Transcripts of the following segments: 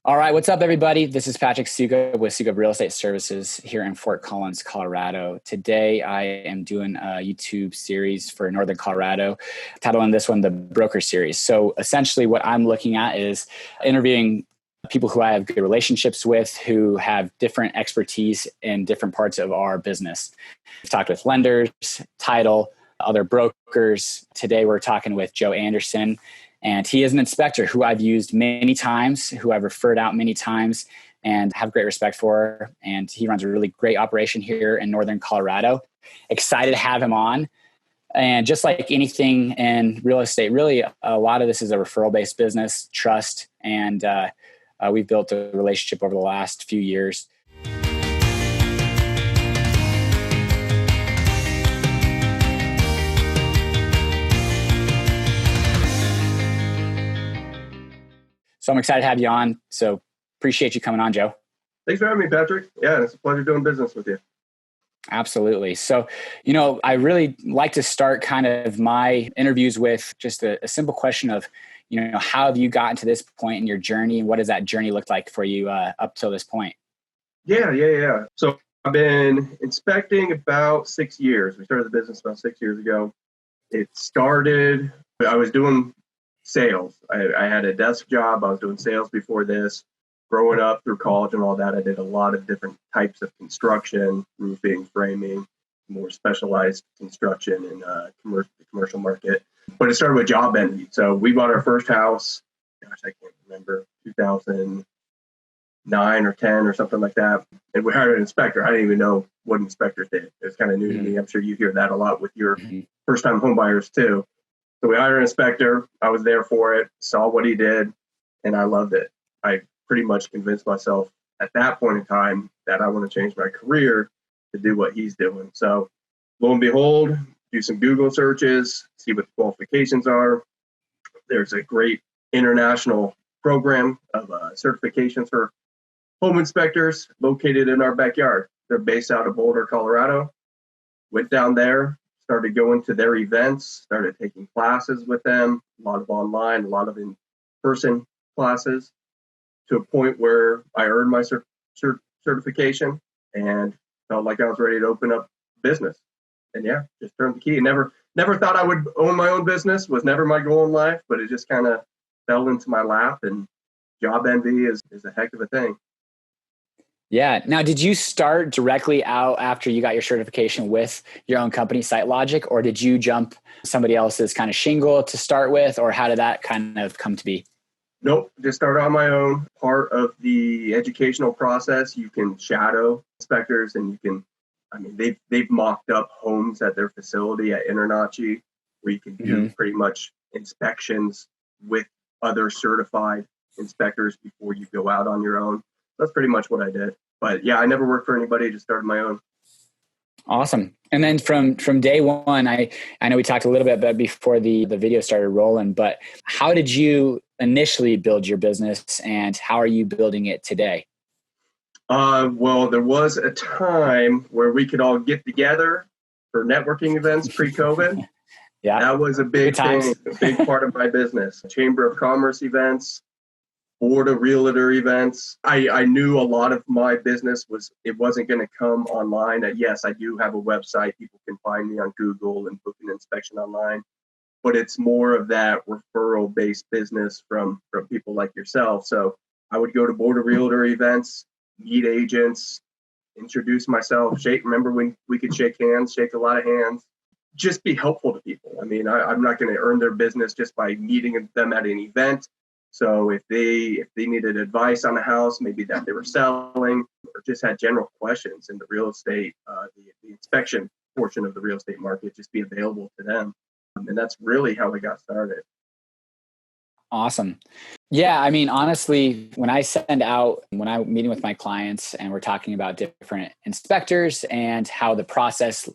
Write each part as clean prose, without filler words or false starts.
All right, what's up, everybody? This is Patrick Suga with Suga Real Estate Services here in Fort Collins, Colorado. Today, I am doing a YouTube series for Northern Colorado, titling this one the Broker Series. So essentially what I'm looking at is interviewing people who I have good relationships with, who have different expertise in different parts of our business. We've talked with lenders, title, other brokers. Today, we're talking with Joe Anderson. And he is an inspector who I've used many times, who I've referred out many times and have great respect for. And he runs a really great operation here in Northern Colorado. Excited to have him on. And just like anything in real estate, really a lot of this is a referral-based business, trust. And we've built a relationship over the last few years. So I'm excited to have you on. So appreciate you coming on, Joe. Thanks for having me, Patrick. Yeah, it's a pleasure doing business with you. Absolutely. So, I really like to start kind of my interviews with just a simple question of, how have you gotten to this point in your journey, and what does that journey look like for you up till this point? Yeah. So I've been inspecting about 6 years. We started the business about 6 years ago. I was doing sales. I had a desk job. I was doing sales before this. Growing up through college and all that, I did a lot of different types of construction, roofing, framing, more specialized construction in the commercial market. But it started with job envy. So we bought our first house, I can't remember, 2009 or 10 or something like that. And we hired an inspector. I didn't even know what inspectors did. It was kind of new to me. I'm sure you hear that a lot with your first-time home buyers too. So we hired an inspector. I was there for it, saw what he did, and I loved it. I pretty much convinced myself at that point in time that I want to change my career to do what he's doing. So lo and behold, do some Google searches, see what the qualifications are. There's a great international program of certifications for home inspectors located in our backyard. They're based out of Boulder, Colorado. Went down there. Started going to their events, started taking classes with them, a lot of online, a lot of in-person classes, to a point where I earned my certification and felt like I was ready to open up business. And just turned the key. And never thought I would own my own business, was never my goal in life, but it just kind of fell into my lap, and job envy is a heck of a thing. Yeah. Now, did you start directly out after you got your certification with your own company, SiteLogic, or did you jump somebody else's kind of shingle to start with, or how did that kind of come to be? Nope, just started on my own. Part of the educational process, you can shadow inspectors, and they've mocked up homes at their facility at interNACHI, where you can do pretty much inspections with other certified inspectors before you go out on your own. That's pretty much what I did. But I never worked for anybody, just started my own. Awesome. And then from day one, I know we talked a little bit before the video started rolling, but how did you initially build your business, and how are you building it today? Well, there was a time where we could all get together for networking events pre-COVID. Yeah. That was a big thing, a big part of my business. Chamber of Commerce events, Board of Realtor events. I knew a lot of my business wasn't going to come online. Yes, I do have a website. People can find me on Google and book an inspection online, but it's more of that referral-based business from people like yourself. So I would go to Board of Realtor events, meet agents, introduce myself, remember when we could shake hands, shake a lot of hands, just be helpful to people. I'm not going to earn their business just by meeting them at an event. So if they needed advice on a house, maybe that they were selling, or just had general questions in the real estate, the inspection portion of the real estate market, just be available to them. And that's really how I got started. Awesome. Yeah. Honestly, when I'm meeting with my clients and we're talking about different inspectors and how the process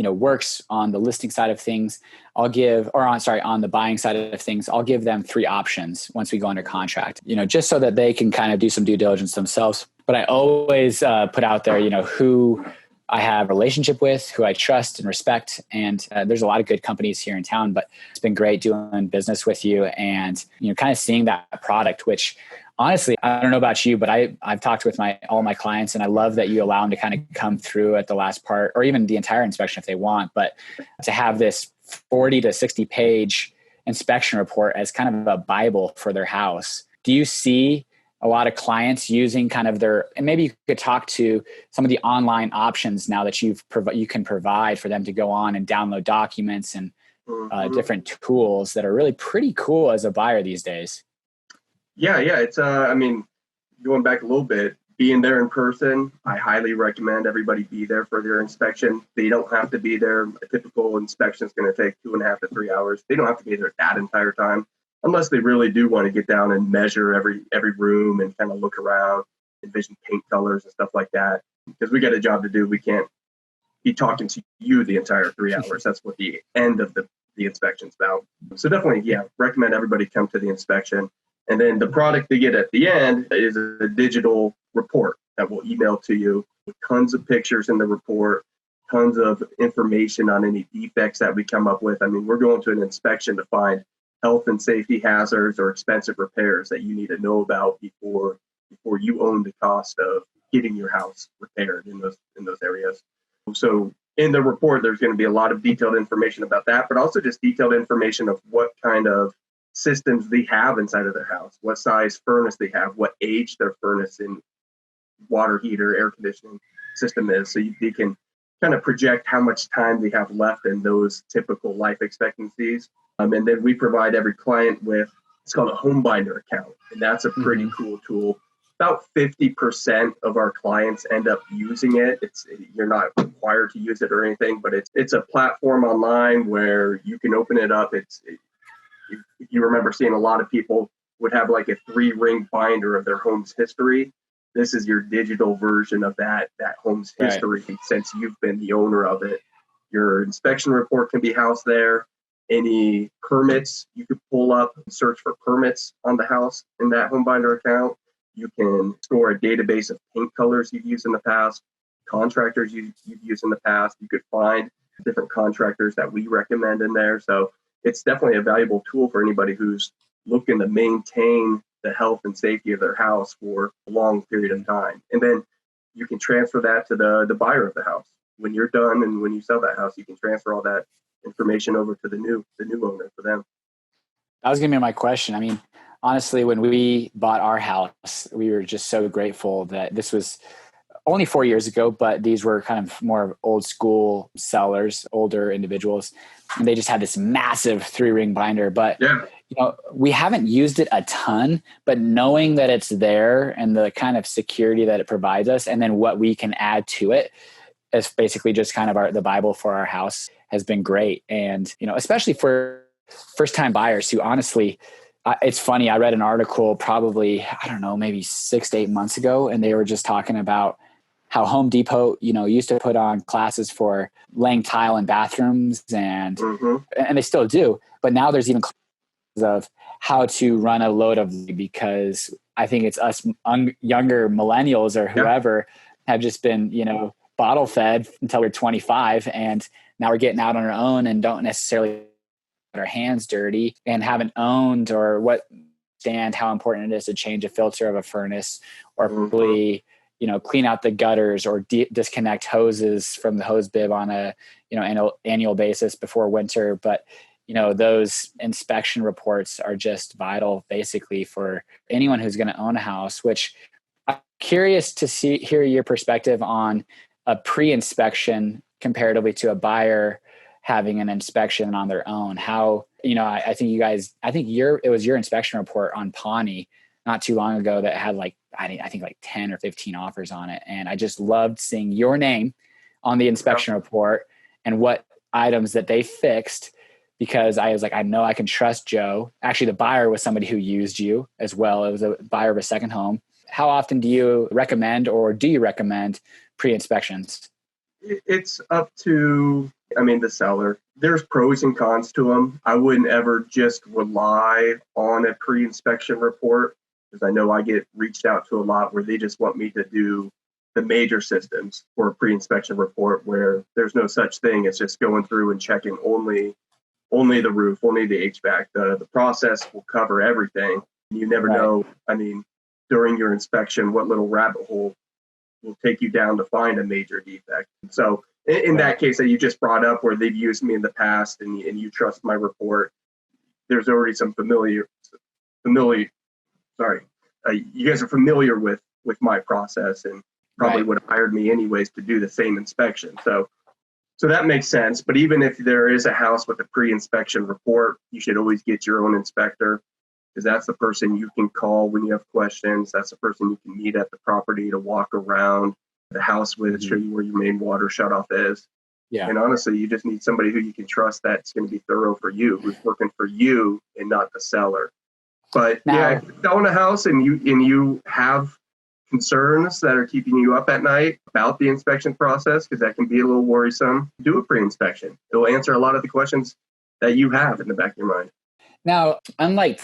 works on the listing side of things, on the buying side of things, I'll give them 3 options once we go under contract, just so that they can kind of do some due diligence themselves. But I always put out there, who I have a relationship with, who I trust and respect. And there's a lot of good companies here in town, but it's been great doing business with you and, kind of seeing that product, which honestly, I don't know about you, but I've talked with all my clients, and I love that you allow them to kind of come through at the last part or even the entire inspection if they want, but to have this 40 to 60 page inspection report as kind of a Bible for their house. Do you see a lot of clients using kind of and maybe you could talk to some of the online options now that you can provide for them to go on and download documents and different tools that are really pretty cool as a buyer these days? Yeah. It's, I mean, going back a little bit, being there in person, I highly recommend everybody be there for their inspection. They don't have to be there. A typical inspection is going to take 2.5 to 3 hours. They don't have to be there that entire time, unless they really do want to get down and measure every room and kind of look around, envision paint colors and stuff like that. Because we got a job to do. We can't be talking to you the entire 3 hours. That's what the end of the inspection's about. So definitely, yeah, recommend everybody come to the inspection. And then the product they get at the end is a digital report that we'll email to you with tons of pictures in the report, tons of information on any defects that we come up with. I mean, we're going to an inspection to find health and safety hazards or expensive repairs that you need to know about before you own the cost of getting your house repaired in those areas. So in the report, there's going to be a lot of detailed information about that, but also just detailed information of what kind of systems they have inside of their house, what size furnace they have, what age their furnace and water heater, air conditioning system is. So they can kind of project how much time they have left in those typical life expectancies. And then we provide every client with, it's called a home binder account. And that's a pretty cool tool. About 50% of our clients end up using it. You're not required to use it or anything, but it's a platform online where you can open it up. If you remember seeing a lot of people would have like a 3-ring binder of their home's history. This is your digital version of that home's history, right, since you've been the owner of it. Your inspection report can be housed there. Any permits, you could pull up and search for permits on the house in that home binder account. You can store a database of paint colors you've used in the past, contractors you've used in the past. You could find different contractors that we recommend in there. So it's definitely a valuable tool for anybody who's looking to maintain the health and safety of their house for a long period of time. And then you can transfer that to the buyer of the house. When you're done and when you sell that house, you can transfer all that information over to the new owner for them. That was going to be my question. I mean, honestly, when we bought our house, we were just so grateful that this was only 4 years ago, but these were kind of more old school sellers, older individuals, and they just had this massive 3-ring binder. But we haven't used it a ton, but knowing that it's there and the kind of security that it provides us, and then what we can add to it, is basically just kind of the Bible for our house, has been great. And especially for first-time buyers who honestly. It's funny. I read an article probably, I don't know, maybe 6 to 8 months ago, and they were just talking about how Home Depot, used to put on classes for laying tile in bathrooms and they still do. But now there's even classes of how to run a load of, because I think it's us younger millennials or whoever have just been, bottle fed until we're 25, and now we're getting out on our own and don't necessarily our hands dirty and haven't owned or understand how important it is to change a filter of a furnace or probably, clean out the gutters or disconnect hoses from the hose bib on a, annual basis before winter. But, those inspection reports are just vital basically for anyone who's going to own a house, which I'm curious to hear your perspective on a pre-inspection comparatively to a buyer having an inspection on their own. How, I think it was your inspection report on Pawnee not too long ago that had I think 10 or 15 offers on it. And I just loved seeing your name on the inspection report and what items that they fixed, because I was like, I know I can trust Joe. Actually, the buyer was somebody who used you as well. It was a buyer of a second home. How often do you recommend pre-inspections? It's up to, the seller. There's pros and cons to them. I wouldn't ever just rely on a pre-inspection report, because I know I get reached out to a lot where they just want me to do the major systems for a pre-inspection report, where there's no such thing as just going through and checking only the roof, only the HVAC. The process will cover everything. You never know. during your inspection, what little rabbit hole will take you down to find a major defect. So in that case that you just brought up, where they've used me in the past and you trust my report, there's already some you guys are familiar with my process and probably would have hired me anyways to do the same inspection. So that makes sense. But even if there is a house with a pre-inspection report, you should always get your own inspector, because that's the person you can call when you have questions. That's the person you can meet at the property to walk around the house with, show you where your main water shutoff is. Yeah. And honestly, you just need somebody who you can trust that's going to be thorough for you, who's working for you and not the seller. But now, if you own a house and you have concerns that are keeping you up at night about the inspection process, because that can be a little worrisome, do a pre-inspection. It will answer a lot of the questions that you have in the back of your mind. Now, unlike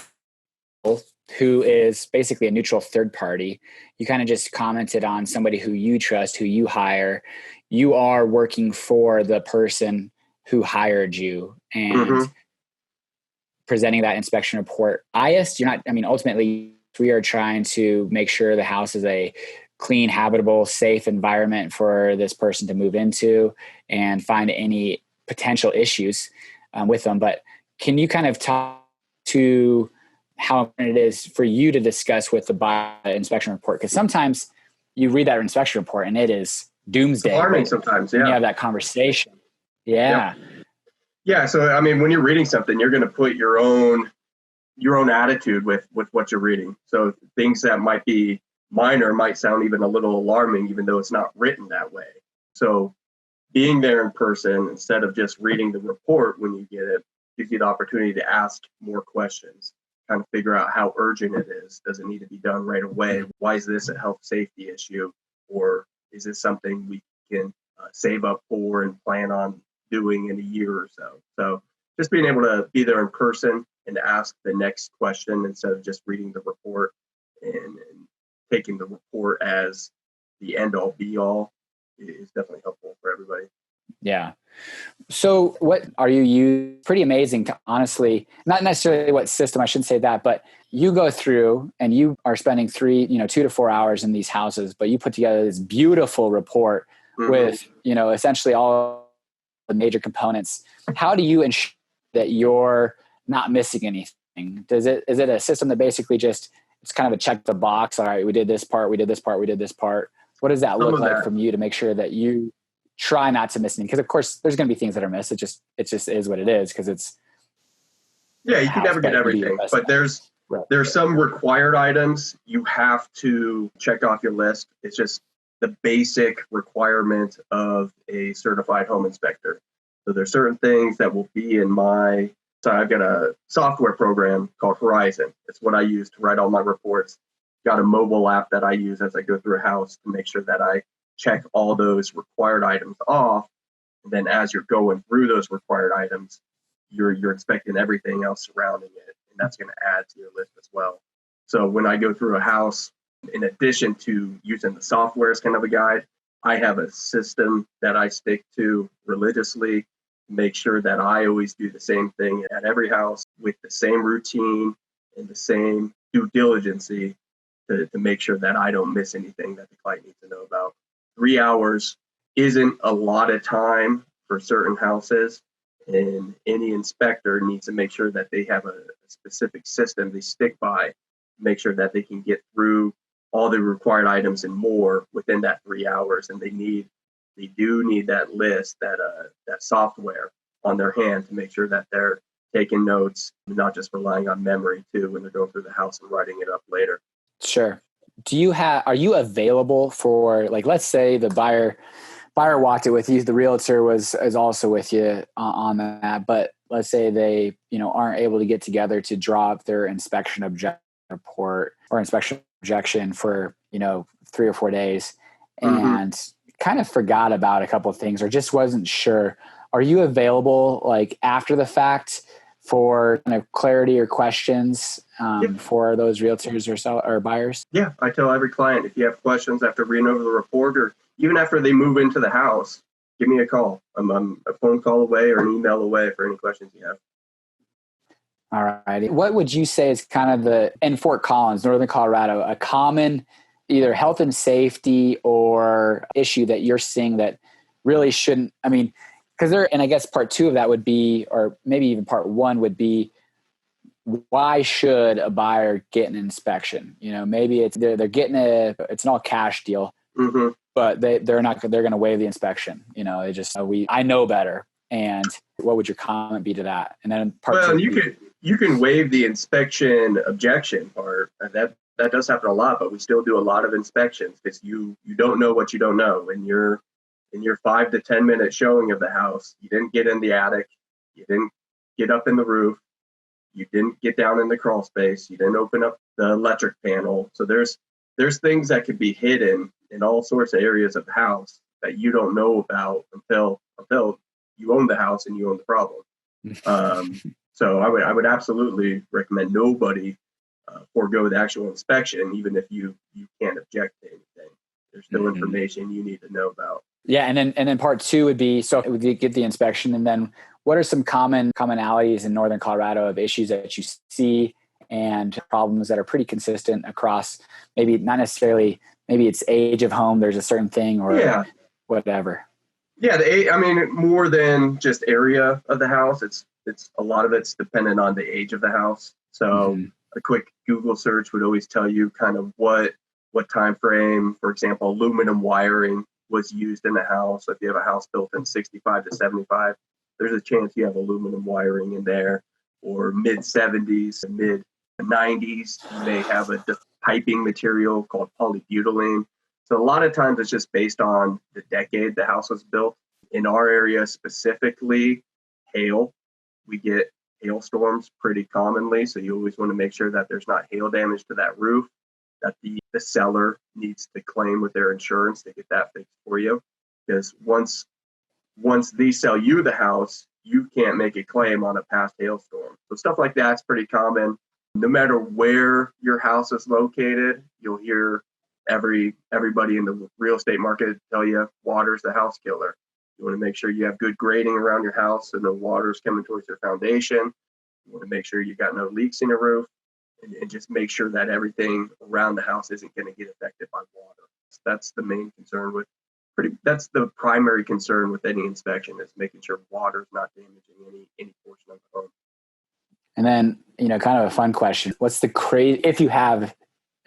who is basically a neutral third party, you kind of just commented on somebody who you trust, who you hire. You are working for the person who hired you and presenting that inspection report. Ultimately, we are trying to make sure the house is a clean, habitable, safe environment for this person to move into and find any potential issues with them. But can you kind of talk to how important it is for you to discuss with the buyer inspection report? Because sometimes you read that inspection report and it is doomsday. It's alarming sometimes, you have that conversation. Yeah. So, when you're reading something, you're going to put your own attitude with what you're reading. So things that might be minor might sound even a little alarming, even though it's not written that way. So being there in person, instead of just reading the report when you get it, gives you the opportunity to ask more questions, kind of figure out how urgent it is. Does it need to be done right away? Why is this a health safety issue? Or is this something we can save up for and plan on doing in a year or so? So just being able to be there in person and ask the next question instead of just reading the report and taking the report as the end all be all is definitely helpful for everybody. Yeah. So what are you using? Pretty amazing to honestly, not necessarily what system, I shouldn't say that, but you go through and you are spending 2 to 4 hours in these houses, but you put together this beautiful report with, essentially all the major components. How do you ensure that you're not missing anything? Is it a system that basically just, it's kind of a check the box? All right, we did this part, we did this part, we did this part. What does that look like from you to make sure that you try not to miss anything? Because of course there's going to be things that are missed. It just is what it is, because it's. Yeah, you can never get everything, but there's some required items you have to check off your list. It's just the basic requirement of a certified home inspector. So there's certain things that will be in I've got a software program called Horizon. It's what I use to write all my reports. Got a mobile app that I use as I go through a house to make sure that I check all those required items off. And then as you're going through those required items, you're inspecting everything else surrounding it. And that's going to add to your list as well. So when I go through a house, in addition to using the software as kind of a guide, I have a system that I stick to religiously, make sure that I always do the same thing at every house with the same routine and the same due diligence to make sure that I don't miss anything that the client needs to know about. 3 hours isn't a lot of time for certain houses, and any inspector needs to make sure that they have a specific system they stick by, make sure that they can get through all the required items and more within that 3 hours. And they do need that list, that software on their hand to make sure that they're taking notes, not just relying on memory too when they're going through the house and writing it up later. Sure. Are you available for, like, let's say the buyer walked it with you, the realtor is also with you on that, but let's say they, aren't able to get together to draw up their inspection objection report or inspection objection for, 3 or 4 days and kind of forgot about a couple of things or just wasn't sure. Are you available like after the fact for kind of clarity or questions for those realtors or buyers? Yeah, I tell every client, if you have questions after reading over the report or even after they move into the house, give me a call. I'm a phone call away or an email away for any questions you have. All righty. What would you say is kind of in Fort Collins, Northern Colorado, a common either health and safety or issue that you're seeing that really shouldn't, I mean, and I guess part two of that would be, or maybe even part one would be, why should a buyer get an inspection? Maybe they're getting it's an all cash deal, but they're going to waive the inspection. I know better. And what would your comment be to that? And then part two. You can waive the inspection objection part. That does happen a lot, but we still do a lot of inspections because you don't know what you don't know. In your 5 to 10 minute showing of the house, you didn't get in the attic, you didn't get up in the roof, you didn't get down in the crawl space, you didn't open up the electric panel. So there's things that could be hidden in all sorts of areas of the house that you don't know about until you own the house and you own the problem. So I would absolutely recommend nobody forego the actual inspection, even if you can't object to anything. There's still information you need to know about. Yeah, and then part two would be, so we get the inspection, and then what are some commonalities in Northern Colorado of issues that you see and problems that are pretty consistent across, maybe not necessarily, maybe it's age of home, there's a certain thing or whatever. Yeah, more than just area of the house, it's a lot of it's dependent on the age of the house. So a quick Google search would always tell you kind of what time frame, for example, aluminum wiring was used in the house. So if you have a house built in 65 to 75, there's a chance you have aluminum wiring in there. Or mid 70s and mid 90s, you may have a piping material called polybutylene. So a lot of times it's just based on the decade the house was built. In our area specifically, hail. We get hailstorms pretty commonly, so you always want to make sure that there's not hail damage to that roof, that the seller needs to claim with their insurance to get that fixed for you. Because once they sell you the house, you can't make a claim on a past hailstorm. So stuff like that's pretty common. No matter where your house is located, you'll hear everybody in the real estate market tell you water's the house killer. You want to make sure you have good grading around your house so no water's coming towards your foundation. You want to make sure you got no leaks in your roof, and just make sure that everything around the house isn't going to get affected by water. So that's the main concern that's the primary concern with any inspection, is making sure water's not damaging any portion of the home. And then, kind of a fun question. If you have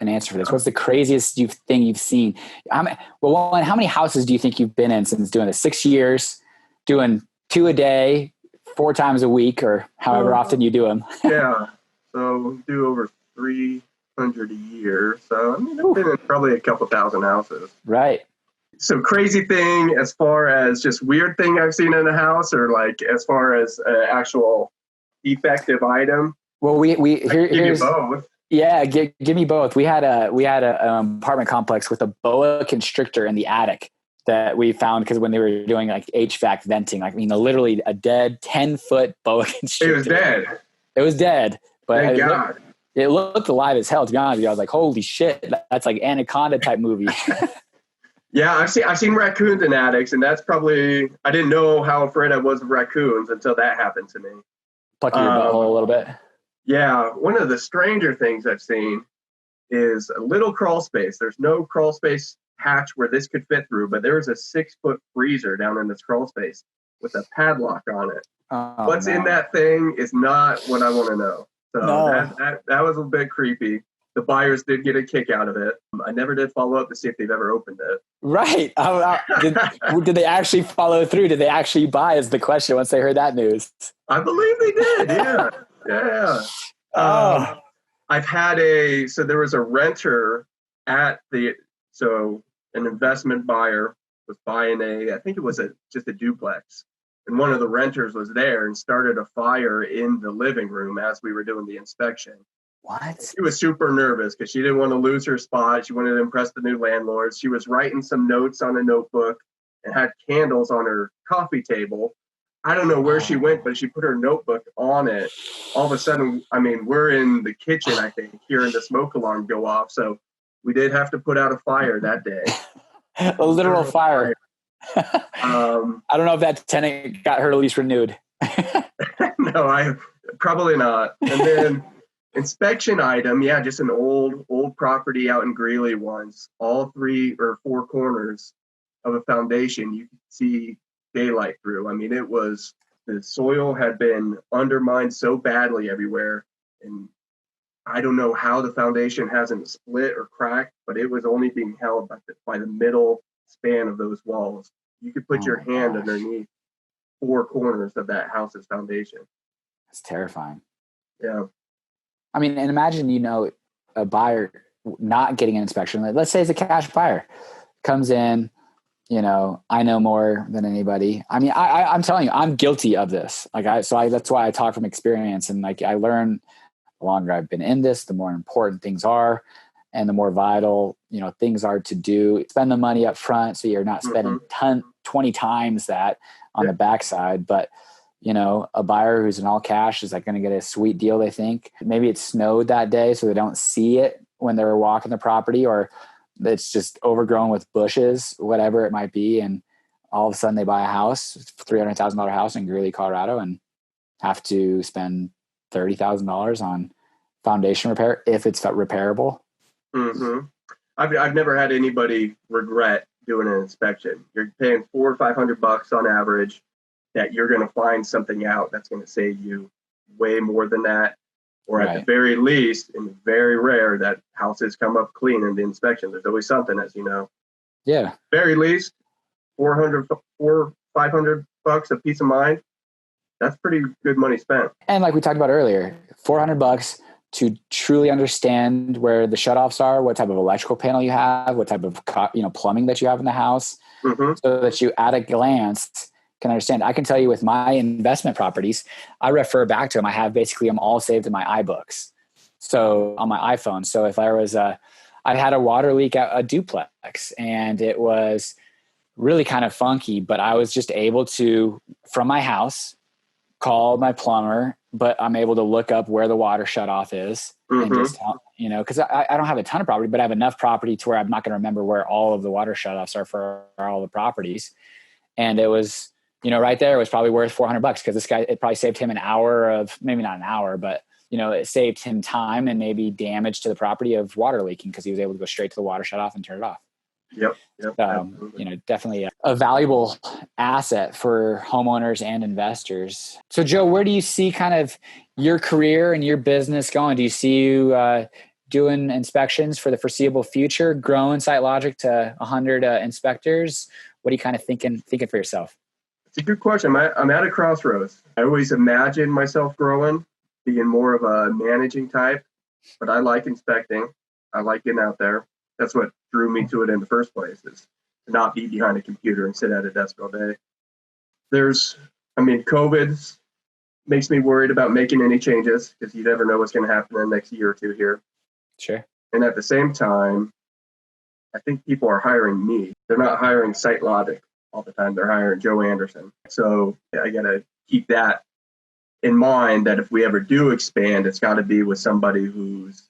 an answer for this, what's the craziest thing you've seen? How many houses do you think you've been in since doing this? 6 years, doing 2 a day, 4 times a week, or however often you do them? Yeah. So do over 300 a year. So I've been in probably a couple thousand houses. Right. So crazy thing as far as just weird thing I've seen in a house, or like as far as an actual defective item? Well, here's both. Yeah, give me both. We had a apartment complex with a boa constrictor in the attic that we found because when they were doing like HVAC venting, literally a dead 10-foot boa constrictor. It was dead, but Thank God. It looked alive as hell. To be honest with you, I was like, "Holy shit, that's like Anaconda type movie." Yeah, I've seen raccoons in attics, and that's probably, I didn't know how afraid I was of raccoons until that happened to me. Pluck your butthole a little bit. Yeah, one of the stranger things I've seen is a little crawl space. There's no crawl space hatch where this could fit through, but there was a 6-foot freezer down in this crawl space with a padlock on it. What's in that thing is not what I want to know. So that was a bit creepy. The buyers did get a kick out of it. I never did follow up to see if they've ever opened it. Right. Did they actually follow through? Did they actually buy is the question once they heard that news. I believe they did, yeah. Yeah. I've had there was a renter an investment buyer was buying I think it was just a duplex. And one of the renters was there and started a fire in the living room as we were doing the inspection. What? She was super nervous because she didn't want to lose her spot. She wanted to impress the new landlord. She was writing some notes on a notebook and had candles on her coffee table. I don't know where she went, but she put her notebook on it. All of a sudden, we're in the kitchen, I think, hearing the smoke alarm go off. So we did have to put out a fire that day. A literal fire. I don't know if that tenant got her lease renewed. No, Probably not. And then inspection item, yeah, just an old property out in Greeley once. All 3 or 4 corners of a foundation you could see daylight through. I mean, the soil had been undermined so badly everywhere, and I don't know how the foundation hasn't split or cracked, but it was only being held by the middle span of those walls. You could put your hand underneath 4 corners of that house's foundation. It's terrifying. Yeah. I mean, and imagine, a buyer not getting an inspection. Let's say it's a cash buyer, comes in, I know more than anybody. I mean, I'm telling you, I'm guilty of this. That's why I talk from experience. And I learn the longer I've been in this, the more important things are and the more vital, things are to do. Spend the money up front so you're not spending 20 times that on the backside. But a buyer who's in all cash is going to get a sweet deal, they think. Maybe it snowed that day, so they don't see it when they're walking the property, or it's just overgrown with bushes, whatever it might be. And all of a sudden they buy a house, $300,000 house in Greeley, Colorado, and have to spend $30,000 on foundation repair if it's repairable. Mm-hmm. I've never had anybody regret doing an inspection. You're paying $400 or $500 on average, that you're going to find something out that's going to save you way more than that. Or at the very least, and very rare, that houses come up clean in the inspection. There's always something, as you know. Yeah. Very least, $400 or $500 a peace of mind. That's pretty good money spent. And like we talked about earlier, $400 to truly understand where the shutoffs are, what type of electrical panel you have, what type of plumbing that you have in the house, so that you at a glance can understand. I can tell you with my investment properties, I refer back to them. I have basically them all saved in my iBooks. So on my iPhone. So if I had a water leak at a duplex and it was really kind of funky, but I was just able to, from my house, call my plumber, but I'm able to look up where the water shut off is and just tell, cause I don't have a ton of property, but I have enough property to where I'm not going to remember where all of the water shut offs are for all the properties. And it was, right there, it was probably worth $400 because this guy, it probably saved him an hour of, maybe not an hour, but it saved him time and maybe damage to the property of water leaking because he was able to go straight to the water shut off and turn it off. Yep. Definitely a valuable asset for homeowners and investors. So Joe, where do you see kind of your career and your business going? Do you see you doing inspections for the foreseeable future, growing SiteLogic to 100 inspectors? What are you kind of thinking for yourself? It's a good question. I'm at a crossroads. I always imagined myself growing, being more of a managing type, but I like inspecting. I like getting out there. That's what drew me to it in the first place, is to not be behind a computer and sit at a desk all day. COVID makes me worried about making any changes because you never know what's going to happen in the next year or two here. Sure. And at the same time, I think people are hiring me. They're not hiring SiteLogic all the time. They're hiring Joe Anderson. So I got to keep that in mind, that if we ever do expand, it's got to be with somebody who's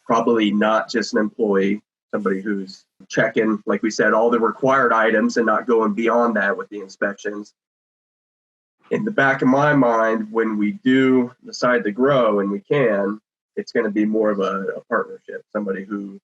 probably not just an employee, somebody who's checking, like we said, all the required items and not going beyond that with the inspections. In the back of my mind, when we do decide to grow, and we can, it's going to be more of a partnership, somebody who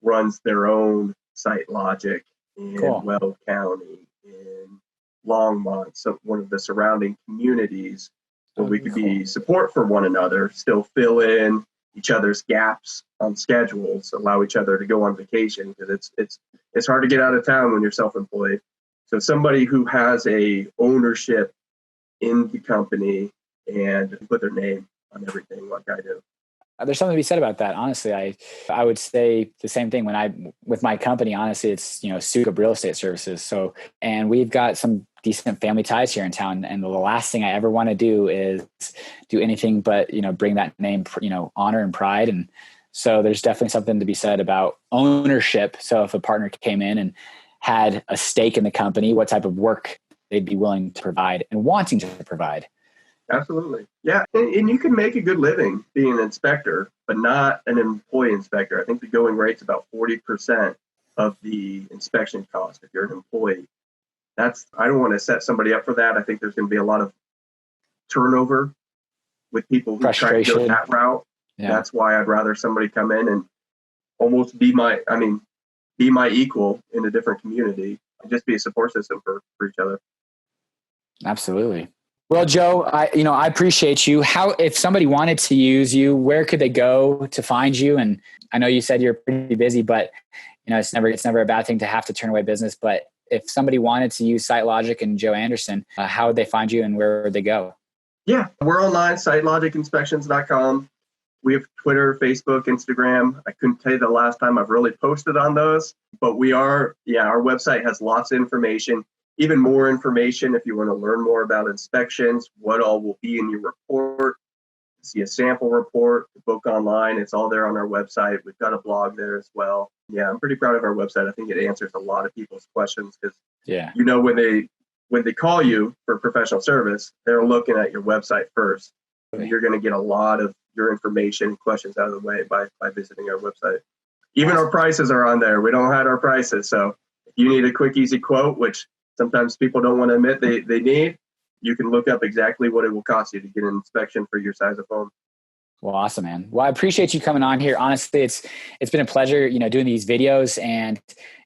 runs their own SiteLogic in Weld County, in Longmont, so one of the surrounding communities, so we could be support for one another, still fill in each other's gaps on schedules, allow each other to go on vacation, because it's hard to get out of town when you're self-employed. So somebody who has a ownership in the company and put their name on everything like I do. There's something to be said about that. Honestly, I would say the same thing with my company. Honestly, it's Suga Real Estate Services. So, and we've got some decent family ties here in town. And the last thing I ever want to do is do anything but bring that name, honor and pride. And so there's definitely something to be said about ownership. So if a partner came in and had a stake in the company, what type of work they'd be willing to provide and wanting to provide. Absolutely. Yeah. And you can make a good living being an inspector, but not an employee inspector. I think the going rate's about 40% of the inspection cost if you're an employee. I don't want to set somebody up for that. I think there's going to be a lot of turnover with people who try to go that route. Yeah. That's why I'd rather somebody come in and almost be my equal in a different community and just be a support system for each other. Absolutely. Well, Joe, I appreciate you. If somebody wanted to use you, where could they go to find you? And I know you said you're pretty busy, but it's never a bad thing to have to turn away business. But if somebody wanted to use SiteLogic and Joe Anderson, how would they find you and where would they go? Yeah, we're online, SiteLogicInspections.com. We have Twitter, Facebook, Instagram. I couldn't tell you the last time I've really posted on those, but our website has lots of information, even more information if you want to learn more about inspections, what all will be in your report, see a sample report, book online. It's all there on our website. We've got a blog there as well. Yeah, I'm pretty proud of our website. I think it answers a lot of people's questions because, when they call you for professional service, they're looking at your website first. Okay. You're going to get a lot of your information, questions out of the way by visiting our website. Even our prices are on there. We don't hide our prices. So if you need a quick, easy quote, which sometimes people don't want to admit they need, you can look up exactly what it will cost you to get an inspection for your size of home. Well, awesome, man. Well, I appreciate you coming on here. Honestly, it's been a pleasure, doing these videos and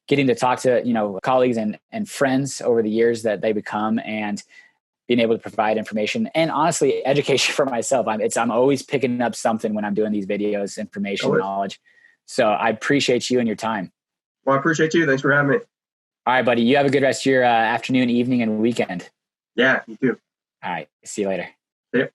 getting to talk to, colleagues and friends over the years that they become and being able to provide information and honestly education for myself. I'm always picking up something when I'm doing these videos, information, knowledge. So I appreciate you and your time. Well, I appreciate you. Thanks for having me. All right, buddy. You have a good rest of your afternoon, evening, and weekend. Yeah, you too. All right. See you later. Yep.